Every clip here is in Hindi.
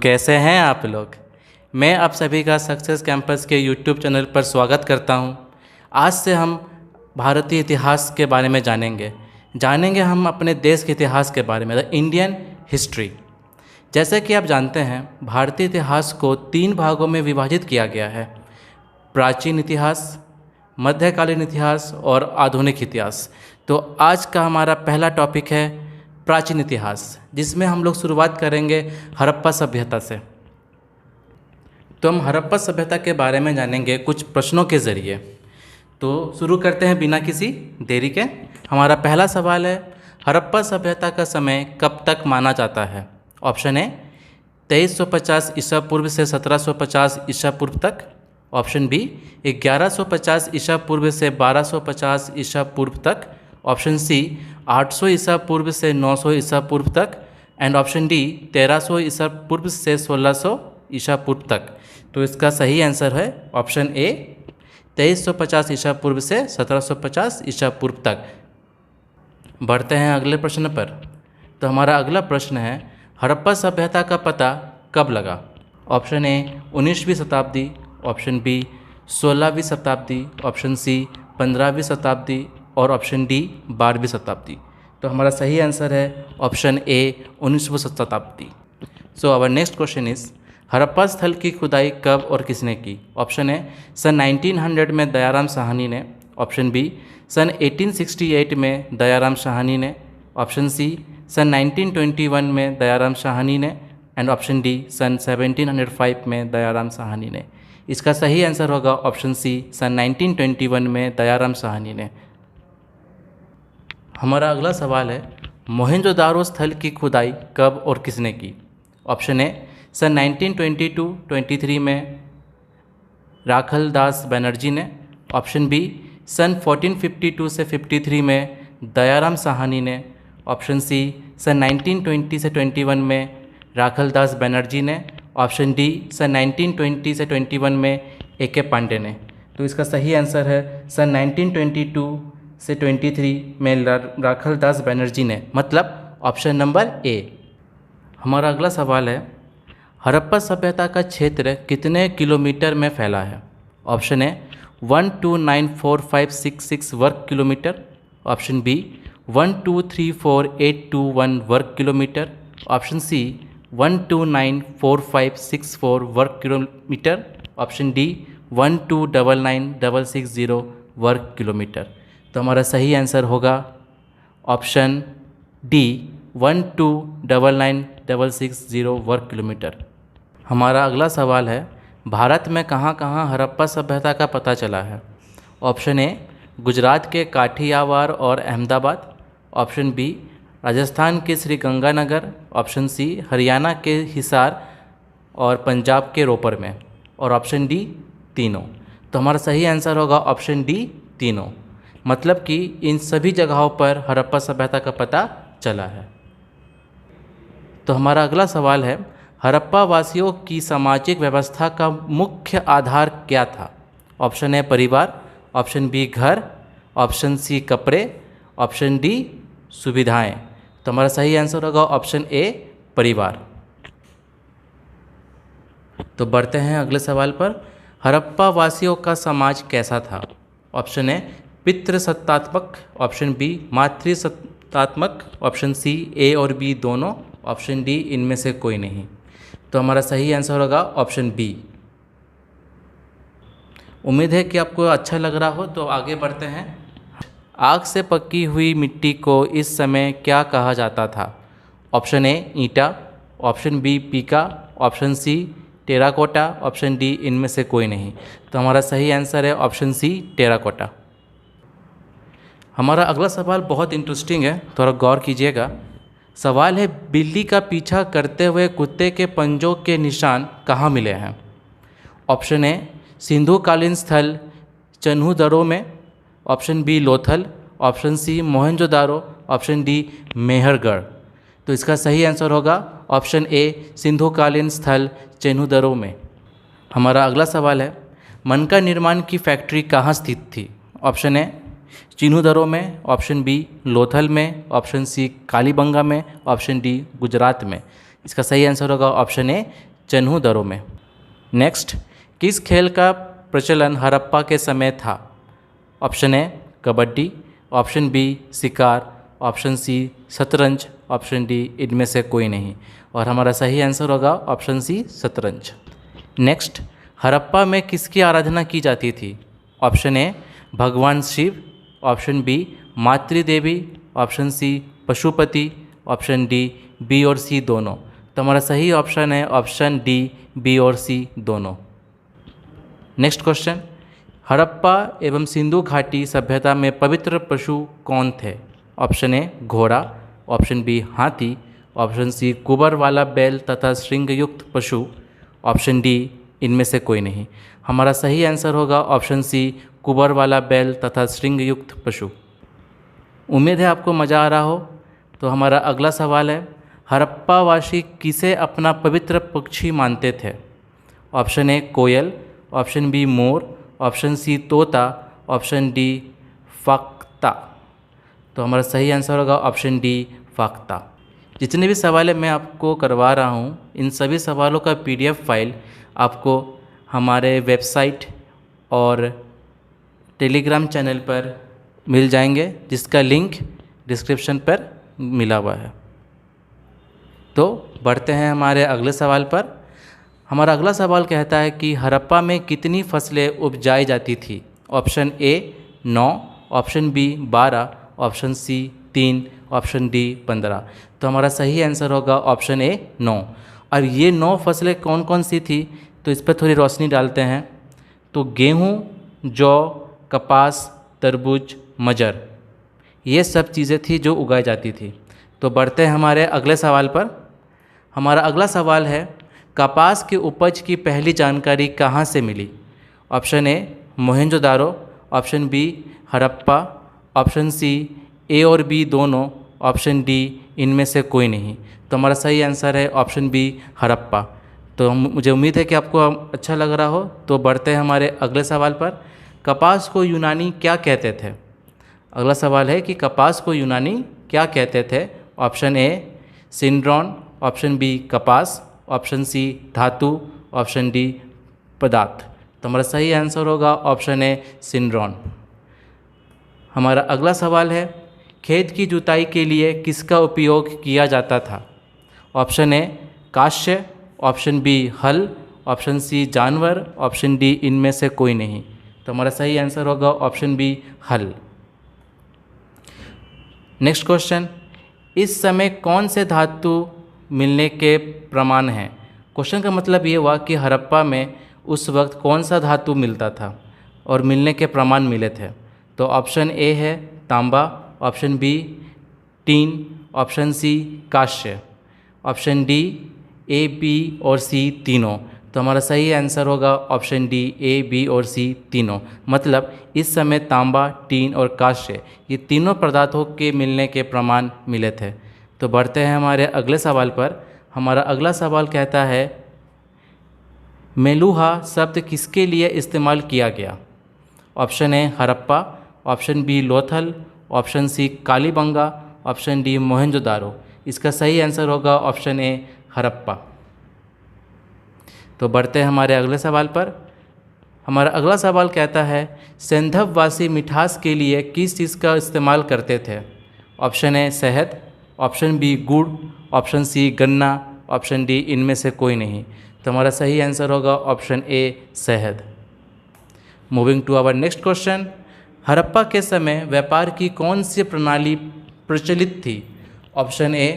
कैसे हैं आप लोग। मैं आप सभी का सक्सेस कैंपस के यूट्यूब चैनल पर स्वागत करता हूं। आज से हम भारतीय इतिहास के बारे में जानेंगे हम अपने देश के इतिहास के बारे में, द इंडियन हिस्ट्री। जैसे कि आप जानते हैं, भारतीय इतिहास को 3 भागों में विभाजित किया गया है: प्राचीन इतिहास, मध्यकालीन इतिहास और आधुनिक इतिहास। तो आज का हमारा पहला टॉपिक है प्राचीन इतिहास, जिसमें हम लोग शुरुआत करेंगे हड़प्पा सभ्यता से। तो हम हड़प्पा सभ्यता के बारे में जानेंगे कुछ प्रश्नों के ज़रिए। तो शुरू करते हैं बिना किसी देरी के। हमारा पहला सवाल है, हड़प्पा सभ्यता का समय कब तक माना जाता है? ऑप्शन ए 2350 ईसा पूर्व से 1750 ईसा पूर्व तक। ऑप्शन बी 1150 ईसा पूर्व से 1250 ईसा पूर्व तक। ऑप्शन सी 800 ईसा पूर्व से 900 ईसा पूर्व तक। एंड ऑप्शन डी 1300 ईसा पूर्व से 1600 ईसा पूर्व तक। तो इसका सही आंसर है ऑप्शन ए 2350 ईसा पूर्व से 1750 ईसा पूर्व तक। बढ़ते हैं अगले प्रश्न पर। तो हमारा अगला प्रश्न है, हड़प्पा सभ्यता का पता कब लगा? ऑप्शन ए 19वीं शताब्दी। ऑप्शन बी 16वीं शताब्दी। ऑप्शन सी 15वीं शताब्दी और ऑप्शन डी 12वीं शताब्दी। तो हमारा सही आंसर है ऑप्शन ए 19वीं शताब्दी। So our next question is, Harappa स्थल की खुदाई कब और किसने की? ऑप्शन ए सन 1900 में दयाराम साहनी ने। ऑप्शन बी सन 1868 में दयाराम साहनी ने। ऑप्शन सी सन 1921 में दयाराम साहनी ने। एंड ऑप्शन डी सन 1705 में दयाराम साहनी ने। इसका सही आंसर होगा ऑप्शन सी सन 1921 में दयाराम साहनी ने। हमारा अगला सवाल है, मोहनजोदारो स्थल की खुदाई कब और किसने की? ऑप्शन ए सन 1922-23 में राखल दास बनर्जी ने। ऑप्शन बी सन 1452 से 53 में दयाराम साहनी ने। ऑप्शन सी सन 1920 से 21 में राखल दास बनर्जी ने। ऑप्शन डी सन 1920 से 21 में ए.के. पांडे ने। तो इसका सही आंसर है सन 1922 से 23 में राखल दास बनर्जी ने, मतलब ऑप्शन नंबर ए। हमारा अगला सवाल है, हड़प्पा सभ्यता का क्षेत्र कितने किलोमीटर में फैला है? ऑप्शन ए 12945666 वर्ग किलोमीटर। ऑप्शन बी 1234821 वर्ग किलोमीटर। ऑप्शन सी 1294564 वर्ग किलोमीटर। ऑप्शन डी 1299660 वर्ग किलोमीटर। तो हमारा सही आंसर होगा ऑप्शन डी 1299660 वर्ग किलोमीटर। हमारा अगला सवाल है, भारत में कहाँ कहाँ हड़प्पा सभ्यता का पता चला है? ऑप्शन ए गुजरात के काठियावाड़ और अहमदाबाद। ऑप्शन बी राजस्थान के श्री गंगानगर। ऑप्शन सी हरियाणा के हिसार और पंजाब के रोपर में। और ऑप्शन डी तीनों। तो हमारा सही आंसर होगा ऑप्शन डी तीनों, मतलब कि इन सभी जगहों पर हड़प्पा सभ्यता का पता चला है। तो हमारा अगला सवाल है, हड़प्पा वासियों की सामाजिक व्यवस्था का मुख्य आधार क्या था? ऑप्शन ए परिवार। ऑप्शन बी घर। ऑप्शन सी कपड़े। ऑप्शन डी सुविधाएं। तो हमारा सही आंसर होगा ऑप्शन ए परिवार। तो बढ़ते हैं अगले सवाल पर, हड़प्पा वासियों का समाज कैसा था? ऑप्शन ए पितृसत्तात्मक। ऑप्शन बी मातृसत्तात्मक। ऑप्शन सी ए और बी दोनों। ऑप्शन डी इनमें से कोई नहीं। तो हमारा सही आंसर होगा ऑप्शन बी। उम्मीद है कि आपको अच्छा लग रहा हो। तो आगे बढ़ते हैं। आग से पकी हुई मिट्टी को इस समय क्या कहा जाता था? ऑप्शन ए ईंटा। ऑप्शन बी पीका। Option C terracotta. Option D इनमें से कोई नहीं। तो हमारा सही आंसर है ऑप्शन सी टेराकोटा। हमारा अगला सवाल बहुत इंटरेस्टिंग है, थोड़ा गौर कीजिएगा। सवाल है, बिल्ली का पीछा करते हुए कुत्ते के पंजों के निशान कहाँ मिले हैं? ऑप्शन ए सिंधुकालीन स्थल चन्हूदरो में। Option B Lothal. Option C Mohenjodaro. Option D Mehrgarh. तो इसका सही आंसर होगा ऑप्शन ए सिंधुकालीन स्थल चन्हूदरो में। हमारा अगला सवाल है, मनका निर्माण की फैक्ट्री कहाँ स्थित थी? ऑप्शन ए चिन्हूदरो में। ऑप्शन बी लोथल में। ऑप्शन सी कालीबंगा में। ऑप्शन डी गुजरात में। इसका सही आंसर होगा ऑप्शन ए चन्हू दरों में। नेक्स्ट, किस खेल का प्रचलन हड़प्पा के समय था? Option A kabaddi, option B शिकार, ऑप्शन सी शतरंज, ऑप्शन डी इनमें से कोई नहीं। और हमारा सही आंसर होगा ऑप्शन सी शतरंज। नेक्स्ट, हड़प्पा में किसकी आराधना की जाती थी? ऑप्शन ए भगवान शिव, ऑप्शन बी मातृदेवी, option C Pashupati, option D B और सी दोनों। तो हमारा सही ऑप्शन है ऑप्शन डी बी और सी दोनों। नेक्स्ट क्वेश्चन, हड़प्पा एवं सिंधु घाटी सभ्यता में पवित्र पशु कौन थे? ऑप्शन ए घोड़ा, ऑप्शन बी हाथी, ऑप्शन सी कुबर वाला बैल तथा श्रृंग युक्त पशु, ऑप्शन डी इनमें से कोई नहीं। हमारा सही आंसर होगा ऑप्शन सी कुबर वाला बैल तथा श्रृंग युक्त पशु। उम्मीद है आपको मज़ा आ रहा हो। तो हमारा अगला सवाल है, हड़प्पावासी किसे अपना पवित्र पक्षी मानते थे? ऑप्शन ए कोयल, ऑप्शन बी मोर, ऑप्शन सी तोता, ऑप्शन डी फाख्ता। तो हमारा सही आंसर होगा ऑप्शन डी फाख्ता। जितने भी सवाल मैं आपको करवा रहा हूँ, इन सभी सवालों का PDF फाइल आपको हमारे वेबसाइट और टेलीग्राम चैनल पर मिल जाएंगे, जिसका लिंक डिस्क्रिप्शन पर मिला हुआ है। तो बढ़ते हैं हमारे अगले सवाल पर। हमारा अगला सवाल कहता है कि हड़प्पा में कितनी फसलें उपजाई जाती थी? Option A 9, option B 12, option C 3, option D 15। तो हमारा सही आंसर होगा ऑप्शन ए 9। और ये 9 फसलें कौन कौन सी थी, तो इस पर थोड़ी रोशनी डालते हैं। तो गेहूँ, जौ, कपास, तरबूज, मटर, ये सब चीज़ें थी जो उगाई जाती थी। तो बढ़ते हैं हमारे अगले सवाल पर। हमारा अगला सवाल है, कपास की उपज की पहली जानकारी कहाँ से मिली? Option A Mohenjodaro, option B Harappa, option C A और बी दोनों, ऑप्शन डी इनमें से कोई नहीं। तो हमारा सही आंसर है ऑप्शन बी हड़प्पा। तो मुझे उम्मीद है कि आपको अच्छा लग रहा हो। तो बढ़ते हैं हमारे अगले सवाल पर। कपास को यूनानी क्या कहते थे? अगला सवाल है कि कपास को यूनानी क्या कहते थे? ऑप्शन ए सिंड्रॉन, ऑप्शन बी कपास, ऑप्शन सी धातु, ऑप्शन डी पदार्थ। तो हमारा सही आंसर होगा ऑप्शन ए सिंड्रॉन। हमारा अगला सवाल है, खेत की जुताई के लिए किसका उपयोग किया जाता था? ऑप्शन ए काश्य, ऑप्शन बी हल, ऑप्शन सी जानवर, ऑप्शन डी इनमें से कोई नहीं। तो हमारा सही आंसर होगा ऑप्शन बी हल। नेक्स्ट क्वेश्चन, इस समय कौन से धातु मिलने के प्रमाण हैं? क्वेश्चन का मतलब ये हुआ कि हड़प्पा में उस वक्त कौन सा धातु मिलता था और मिलने के प्रमाण मिले थे। तो ऑप्शन ए है तांबा, option B tin, option C कांस्य, ऑप्शन डी ए बी और सी तीनों। तो हमारा सही आंसर होगा ऑप्शन डी ए बी और सी तीनों। मतलब इस समय तांबा, टीन और कांस्य, ये तीनों पदार्थों के मिलने के प्रमाण मिले थे। तो बढ़ते हैं हमारे अगले सवाल पर। हमारा अगला सवाल कहता है, मेलुहा शब्द किसके लिए इस्तेमाल किया गया? Option A Harappa, option B Lothal, option C Kalibangan, option D Mohenjodaro. इसका सही आंसर होगा ऑप्शन ए हड़प्पा। तो बढ़ते हैं हमारे अगले सवाल पर। हमारा अगला सवाल कहता है, सिंधववासी मिठास के लिए किस चीज़ का इस्तेमाल करते थे? ऑप्शन ए शहद, ऑप्शन बी गुड़, ऑप्शन सी गन्ना, ऑप्शन डी इनमें से कोई नहीं। तो हमारा सही आंसर होगा ऑप्शन ए शहद। Moving to our next question, Harappa के समय व्यापार की कौन सी प्रणाली प्रचलित थी? ऑप्शन ए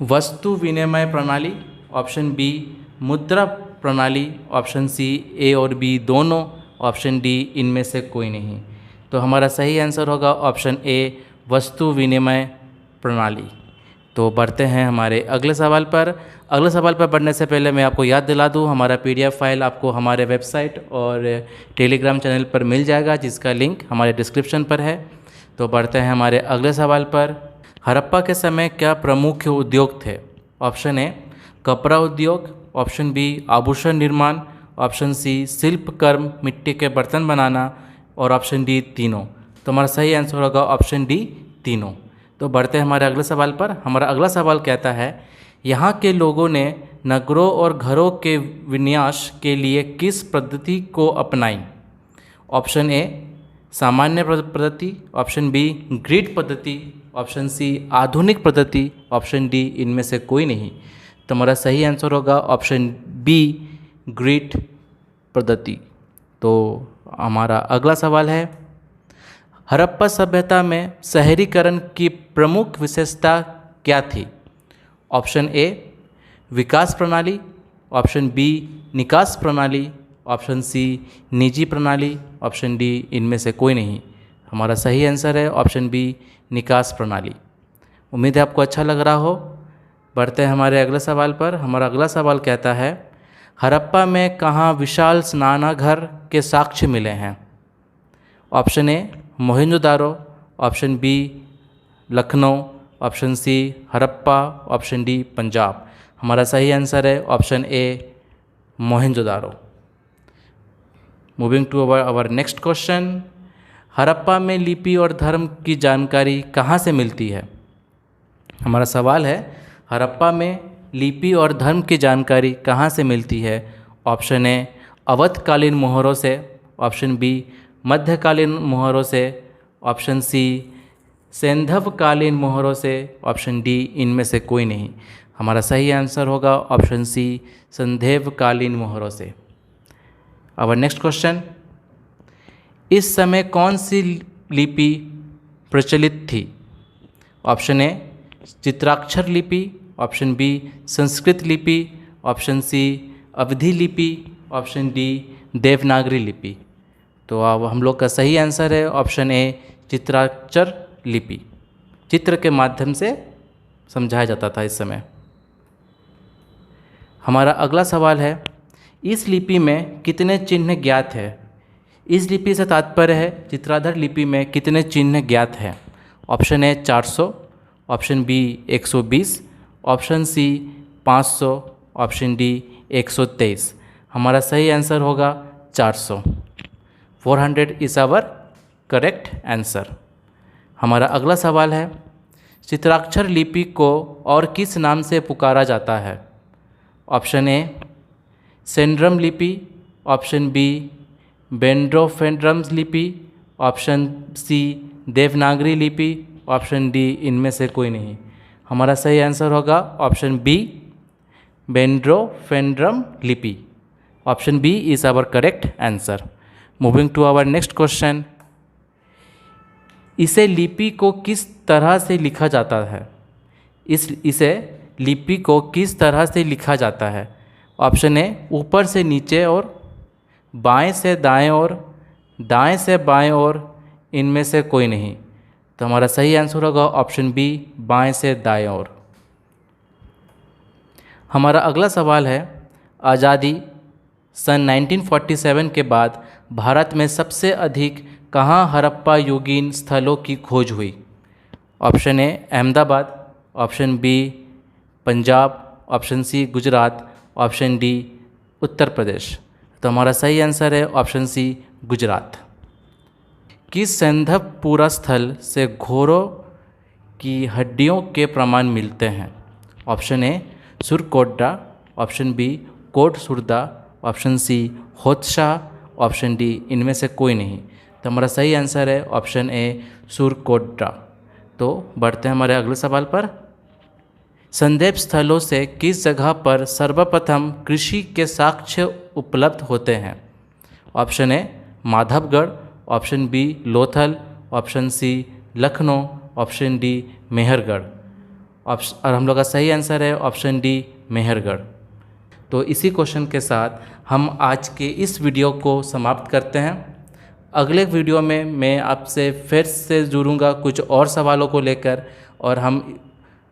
वस्तु विनिमय प्रणाली, ऑप्शन बी मुद्रा प्रणाली, ऑप्शन सी ए और बी दोनों, ऑप्शन डी इनमें से कोई नहीं। तो हमारा सही आंसर होगा ऑप्शन ए वस्तु विनिमय प्रणाली। तो बढ़ते हैं हमारे अगले सवाल पर। अगले सवाल पर बढ़ने से पहले मैं आपको याद दिला दूं, हमारा PDF फाइल आपको हमारे वेबसाइट और टेलीग्राम चैनल पर मिल जाएगा, जिसका लिंक हमारे डिस्क्रिप्शन पर है। तो बढ़ते हैं हमारे अगले सवाल पर। हड़प्पा के समय क्या प्रमुख उद्योग थे? ऑप्शन ए कपड़ा उद्योग, ऑप्शन बी आभूषण निर्माण, ऑप्शन सी शिल्पकर्म मिट्टी के बर्तन बनाना, और ऑप्शन डी तीनों। तो हमारा सही आंसर होगा ऑप्शन डी तीनों। तो बढ़ते हैं हमारे अगले सवाल पर। हमारा अगला सवाल कहता है, यहाँ के लोगों ने नगरों और घरों के विन्यास के लिए किस पद्धति को अपनाई? ऑप्शन ए सामान्य पद्धति, ऑप्शन बी ग्रिड पद्धति, ऑप्शन सी आधुनिक पद्धति, ऑप्शन डी इनमें से कोई नहीं। तो हमारा सही आंसर होगा ऑप्शन बी ग्रिड पद्धति। तो हमारा अगला सवाल है, हड़प्पा सभ्यता में शहरीकरण की प्रमुख विशेषता क्या थी? ऑप्शन ए विकास प्रणाली, ऑप्शन बी निकास प्रणाली, ऑप्शन सी निजी प्रणाली, ऑप्शन डी इनमें से कोई नहीं। हमारा सही आंसर है ऑप्शन बी निकास प्रणाली। उम्मीद है आपको अच्छा लग रहा हो। बढ़ते हैं हमारे अगले सवाल पर। हमारा अगला सवाल कहता है, हड़प्पा में कहाँ विशाल स्नानाघर के साक्ष्य मिले हैं? Option A Mohenjodaro, option B Lucknow, option C Harappa, option D Punjab. हमारा सही आंसर है option A Mohenjodaro. Moving to our next question, Harappa में लिपि और धर्म की जानकारी कहाँ से मिलती है? हमारा सवाल है, हड़प्पा में लिपि और धर्म की जानकारी कहाँ से मिलती है? ऑप्शन ए अवधकालीन मोहरों से, ऑप्शन बी मध्यकालीन मोहरों से, ऑप्शन सी सैंधवकालीन मोहरों से, ऑप्शन डी इनमें से कोई नहीं। हमारा सही आंसर होगा ऑप्शन सी सैंधवकालीन मोहरों से। आवर नेक्स्ट क्वेश्चन, इस समय कौन सी लिपि प्रचलित थी? ऑप्शन ए चित्राक्षर लिपि, ऑप्शन बी संस्कृत लिपि, ऑप्शन सी अवधी लिपि, ऑप्शन डी देवनागरी लिपि। तो अब हम लोग का सही आंसर है ऑप्शन ए चित्राक्षर लिपि। चित्र के माध्यम से समझाया जाता था इस समय। हमारा अगला सवाल है, इस लिपि में कितने चिन्ह ज्ञात है? इस लिपि से तात्पर्य है चित्राधर लिपि में कितने चिन्ह ज्ञात हैं? Option A 400, option B 120, option C 500, option D 123। हमारा सही आंसर होगा 400। 400 इज आवर करेक्ट आंसर। हमारा अगला सवाल है, चित्राक्षर लिपि को और किस नाम से पुकारा जाता है? ऑप्शन ए सेंड्रम लिपि, ऑप्शन बी बेंड्रोफेंड्रम लिपि, ऑप्शन सी देवनागरी लिपि, ऑप्शन डी इनमें से कोई नहीं। हमारा सही आंसर होगा ऑप्शन बी बेंड्रोफेंड्रम लिपि। Option B is our correct answer. Moving to our next question, इसे लिपि को किस तरह से लिखा जाता है? इसे लिपि को किस तरह से लिखा जाता है? ऑप्शन ए ऊपर से नीचे और बाएं से दाएं और दाएं से बाएं और इनमें से कोई नहीं। तो हमारा सही आंसर होगा ऑप्शन बी बाएं से दाएं और। हमारा अगला सवाल है, आज़ादी सन 1947 के बाद भारत में सबसे अधिक कहाँ हड़प्पा युगीन स्थलों की खोज हुई? Option A Ahmedabad, option B Punjab, option C Gujarat, option D Uttar Pradesh. तो हमारा सही आंसर है ऑप्शन सी गुजरात। किस सैंधवपुरा स्थल से घोड़ों की हड्डियों के प्रमाण मिलते हैं? Option A Surkotada, option B Kot Surda, option C Hotshah, option D इनमें से कोई नहीं। तो हमारा सही आंसर है ऑप्शन ए सुरकोटडा। तो बढ़ते हैं हमारे अगले सवाल पर। संदेह स्थलों से किस जगह पर सर्वप्रथम कृषि के साक्ष्य उपलब्ध होते हैं? Option A Madhavgarh, option B Lothal, option C Lucknow, option D Mehrgarh. और हम लोग का सही आंसर है ऑप्शन डी मेहरगढ़। तो इसी क्वेश्चन के साथ हम आज के इस वीडियो को समाप्त करते हैं। अगले वीडियो में मैं आपसे फिर से जुड़ूंगा कुछ और सवालों को लेकर, और हम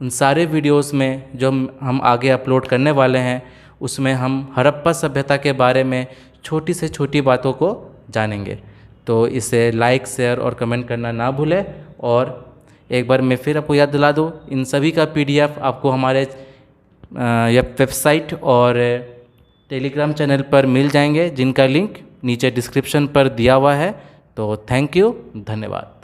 उन सारे वीडियोस में जो हम आगे अपलोड करने वाले हैं उसमें हम हड़प्पा सभ्यता के बारे में छोटी से छोटी बातों को जानेंगे। तो इसे लाइक, शेयर और कमेंट करना ना भूलें। और एक बार मैं फिर आपको याद दिला दूँ, इन सभी का PDF आपको हमारे वेबसाइट और टेलीग्राम चैनल पर मिल जाएंगे, जिनका लिंक नीचे डिस्क्रिप्शन पर दिया हुआ है। तो थैंक यू, धन्यवाद।